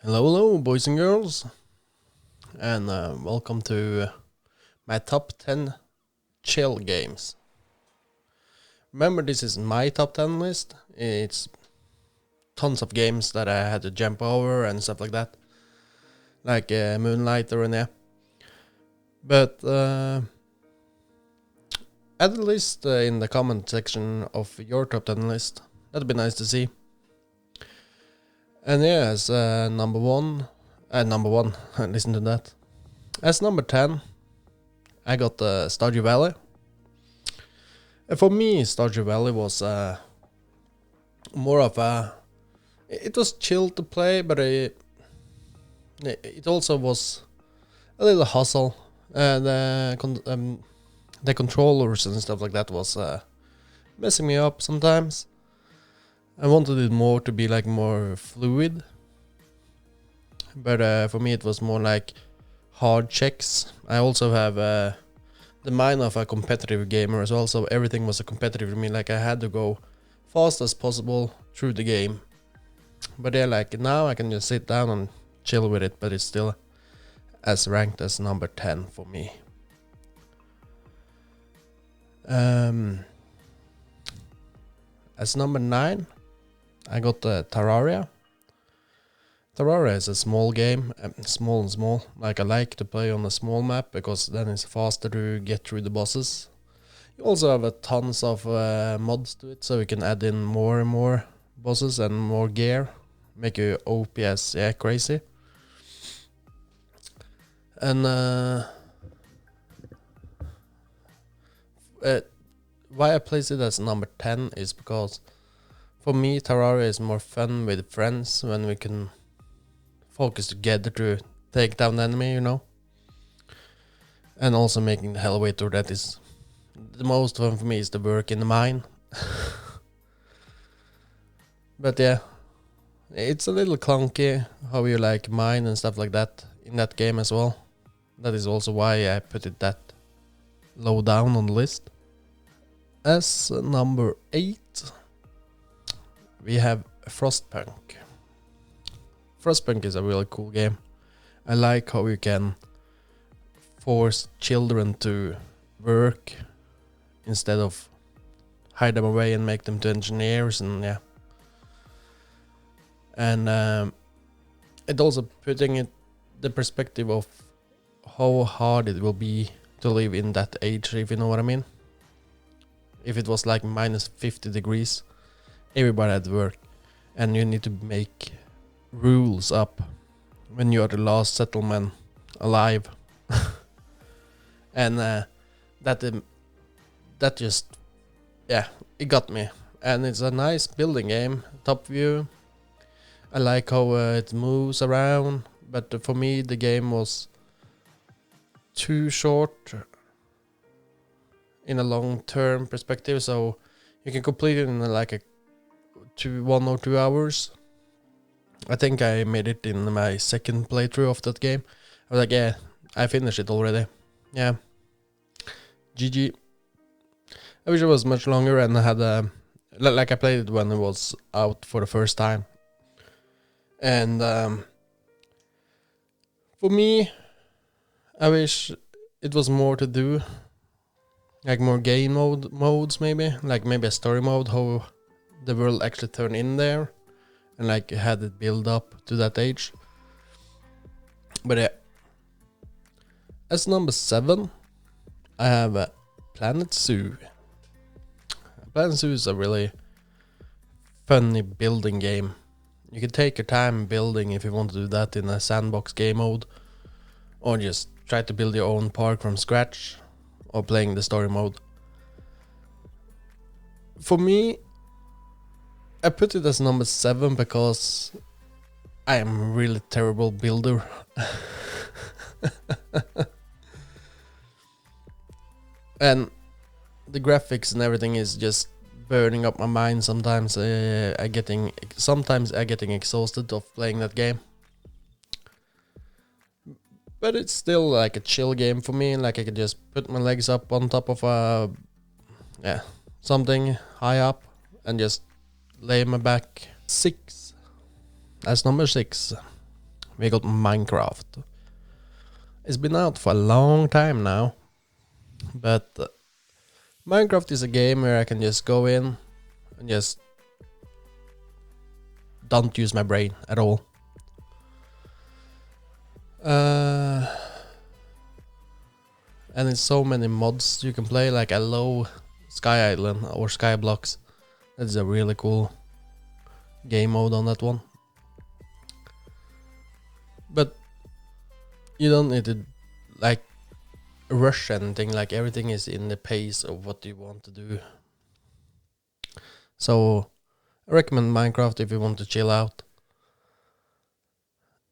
Hello, boys and girls, and welcome to my top 10 chill games. Remember, this is my top 10 list. It's tons of games that I had to jump over and stuff like that, like Moonlighter and yeah. But add a list in the comment section of your top 10 list. That'd be nice to see. And yeah, as number one, listen to that. As number 10, I got Stardew Valley. And for me, Stardew Valley was more of a... It was chill to play, but it also was a little hustle. And the controllers and stuff like that was messing me up sometimes. I wanted it more to be like more fluid, but for me it was more like hard checks. I also have the mind of a competitive gamer as well, so everything was a competitive for me. Like I had to go fast as possible through the game. But yeah, like now I can just sit down and chill with it, but it's still as ranked as number 10 for me. As number 9, I got Terraria. Terraria is a small game, small. Like I like to play on a small map because then it's faster to get through the bosses. You also have tons of mods to it, so you can add in more and more bosses and more gear, make you OPS crazy. And why I place it as number 10 is because for me, Terraria is more fun with friends when we can focus together to take down the enemy, you know. And also making the elevator, that is the most fun for me, is the work in the mine. But yeah, it's a little clunky how you like mine and stuff like that in that game as well. That is also why I put it that low down on the list. As number 8, we have Frostpack. Frostpack is a really cool game. I like how you can force children to work instead of hide them away and make them to engineers, and yeah. And it also putting it the perspective of how hard it will be to live in that age, if you know what I mean. If it was like minus 50 degrees, everybody had to work, and you need to make rules up when you are the last settlement alive. And that just, yeah, it got me. And it's a nice building game, top view. I like how it moves around, but for me the game was too short in a long-term perspective, so you can complete it in like 1 or 2 hours. I think I made it in my second playthrough of that game. I was like, yeah, I finished it already. Yeah. GG. I wish it was much longer and I had like I played it when it was out for the first time. And for me, I wish it was more to do. Like more game modes maybe. Like maybe a story mode, how the world actually turned in there. And like had it build up to that age. But yeah. As number 7, I have Planet Zoo. Planet Zoo is a really funny building game. You can take your time building if you want to do that in a sandbox game mode. Or just try to build your own park from scratch. Or playing the story mode. For me, I put it as number 7 because I am a really terrible builder. And the graphics and everything is just burning up my mind sometimes. I getting exhausted of playing that game. But it's still like a chill game for me. Like I can just put my legs up on top of something high up and just lay my back. 6. As number 6, we got Minecraft. It's been out for a long time now, but Minecraft is a game where I can just go in and just don't use my brain at all. And there's so many mods you can play, like I love Sky Island or Sky Blocks. That's a really cool game mode on that one. But you don't need to like rush anything, like everything is in the pace of what you want to do. So I recommend Minecraft if you want to chill out.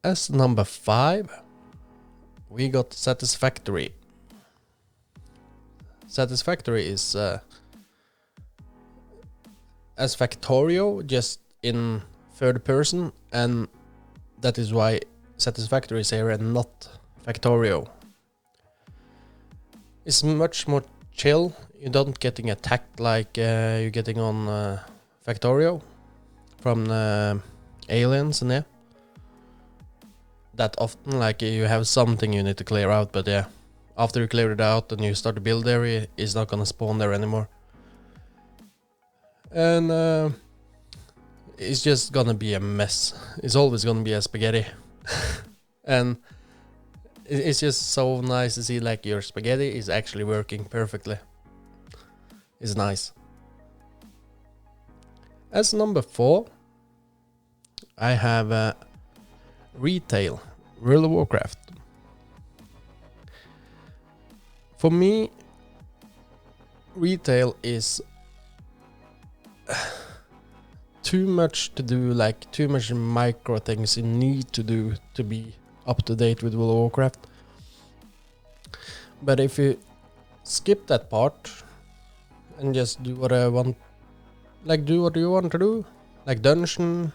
As number 5, we got Satisfactory. Satisfactory is as Factorio, just in third person, and that is why Satisfactory is here and not Factorio. It's much more chill. You don't getting attacked like you're getting on Factorio from aliens and that often, like you have something you need to clear out, but yeah, after you clear it out and you start to build area, it's not gonna spawn there anymore. And it's just gonna be a mess. It's always gonna be a spaghetti. And it's just so nice to see like your spaghetti is actually working perfectly. It's nice. As number 4, I have Retail, World of Warcraft. For me, Retail is too much to do, like too much micro things you need to do to be up to date with World of Warcraft. But if you skip that part and just do what I want, like do what you want to do, like dungeon,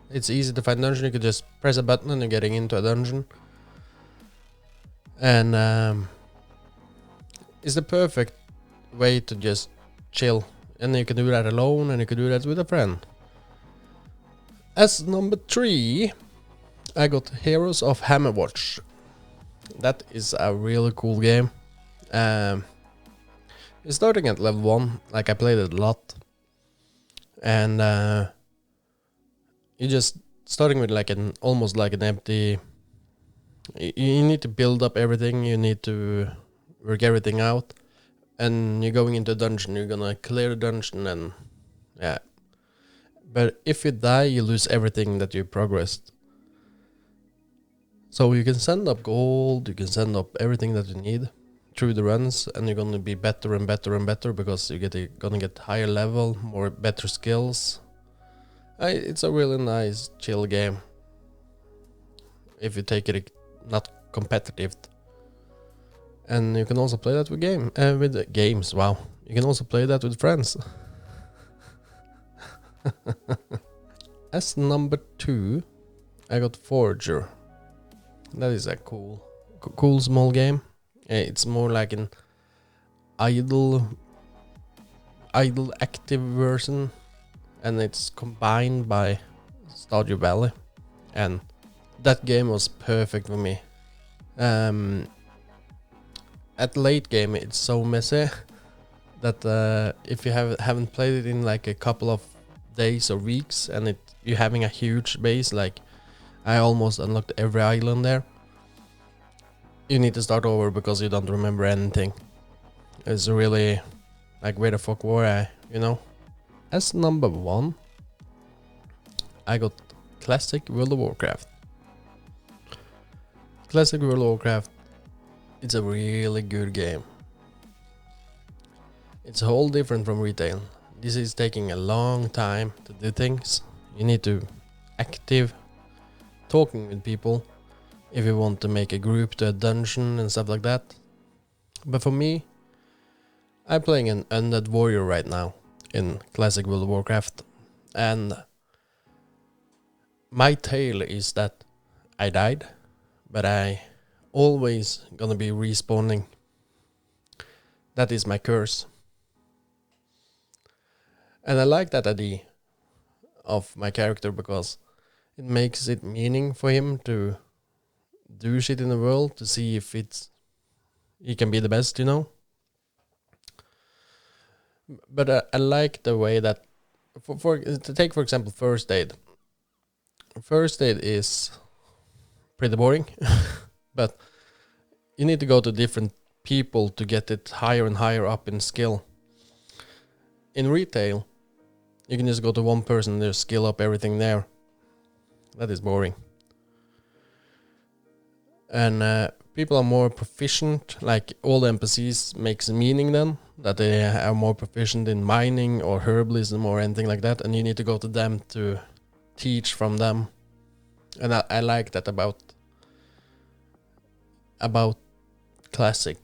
it's easy to find dungeon. You could just press a button and you're getting into a dungeon. And it's the perfect way to just chill. And you can do that alone and you can do that with a friend. As number 3, I got Heroes of Hammerwatch. That is a really cool game. It's starting at level 1, like I played it a lot. And you're just starting with like almost like an empty... You need to build up everything, you need to work everything out. And you're going into a dungeon, you're gonna clear the dungeon and yeah. But if you die, you lose everything that you progressed. So you can send up gold, you can send up everything that you need through the runs, and you're gonna be better and better and better because you're gonna get higher level, more better skills. It's a really nice chill game if you take it not competitive. And you can also play that with games. Wow, you can also play that with friends. As number 2, I got Forager. That is a cool small game. It's more like an idle active version, and it's combined by Stardew Valley, and that game was perfect for me. At late game, it's so messy that if you haven't played it in like a couple of days or weeks, and you're having a huge base, like I almost unlocked every island there, you need to start over because you don't remember anything. It's really like, where the fuck were I, you know? As number 1, I got Classic World of Warcraft. Classic World of Warcraft, it's a really good game. It's a whole different from Retail. This is taking a long time to do things. You need to active talking with people if you want to make a group to a dungeon and stuff like that. But for me, I'm playing an undead warrior right now in Classic World of Warcraft, and my tale is that I died, but I always gonna be respawning. That is my curse. And I like that idea of my character because it makes it meaning for him to do shit in the world to see if it can be the best, you know. But I like the way that to take for example first aid. First aid is pretty boring, but you need to go to different people to get it higher and higher up in skill. In retail, you can just go to one person and just skill up everything there. That is boring. And people are more proficient, like all the NPCs makes meaning then, that they are more proficient in mining or herbalism or anything like that, and you need to go to them to teach from them. And I like that about Classic.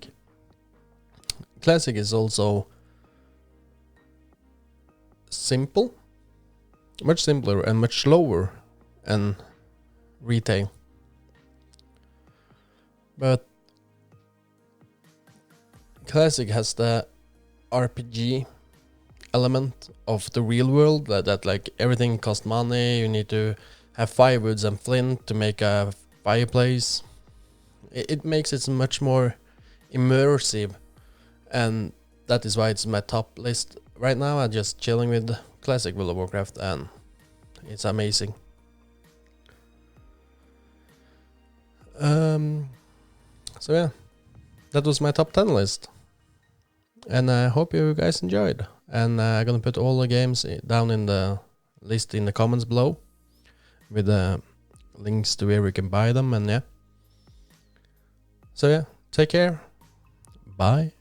Classic is also simple, much simpler and much slower than retail. But Classic has the RPG element of the real world, that like everything costs money, you need to have firewoods and flint to make a fireplace. It makes it much more immersive, and that is why it's my top list right now. I'm just chilling with Classic World of Warcraft, and it's amazing. So yeah, that was my top 10 list, and I hope you guys enjoyed. And I'm gonna put all the games down in the list in the comments below, with the links to where we can buy them. And yeah, so yeah, take care, bye.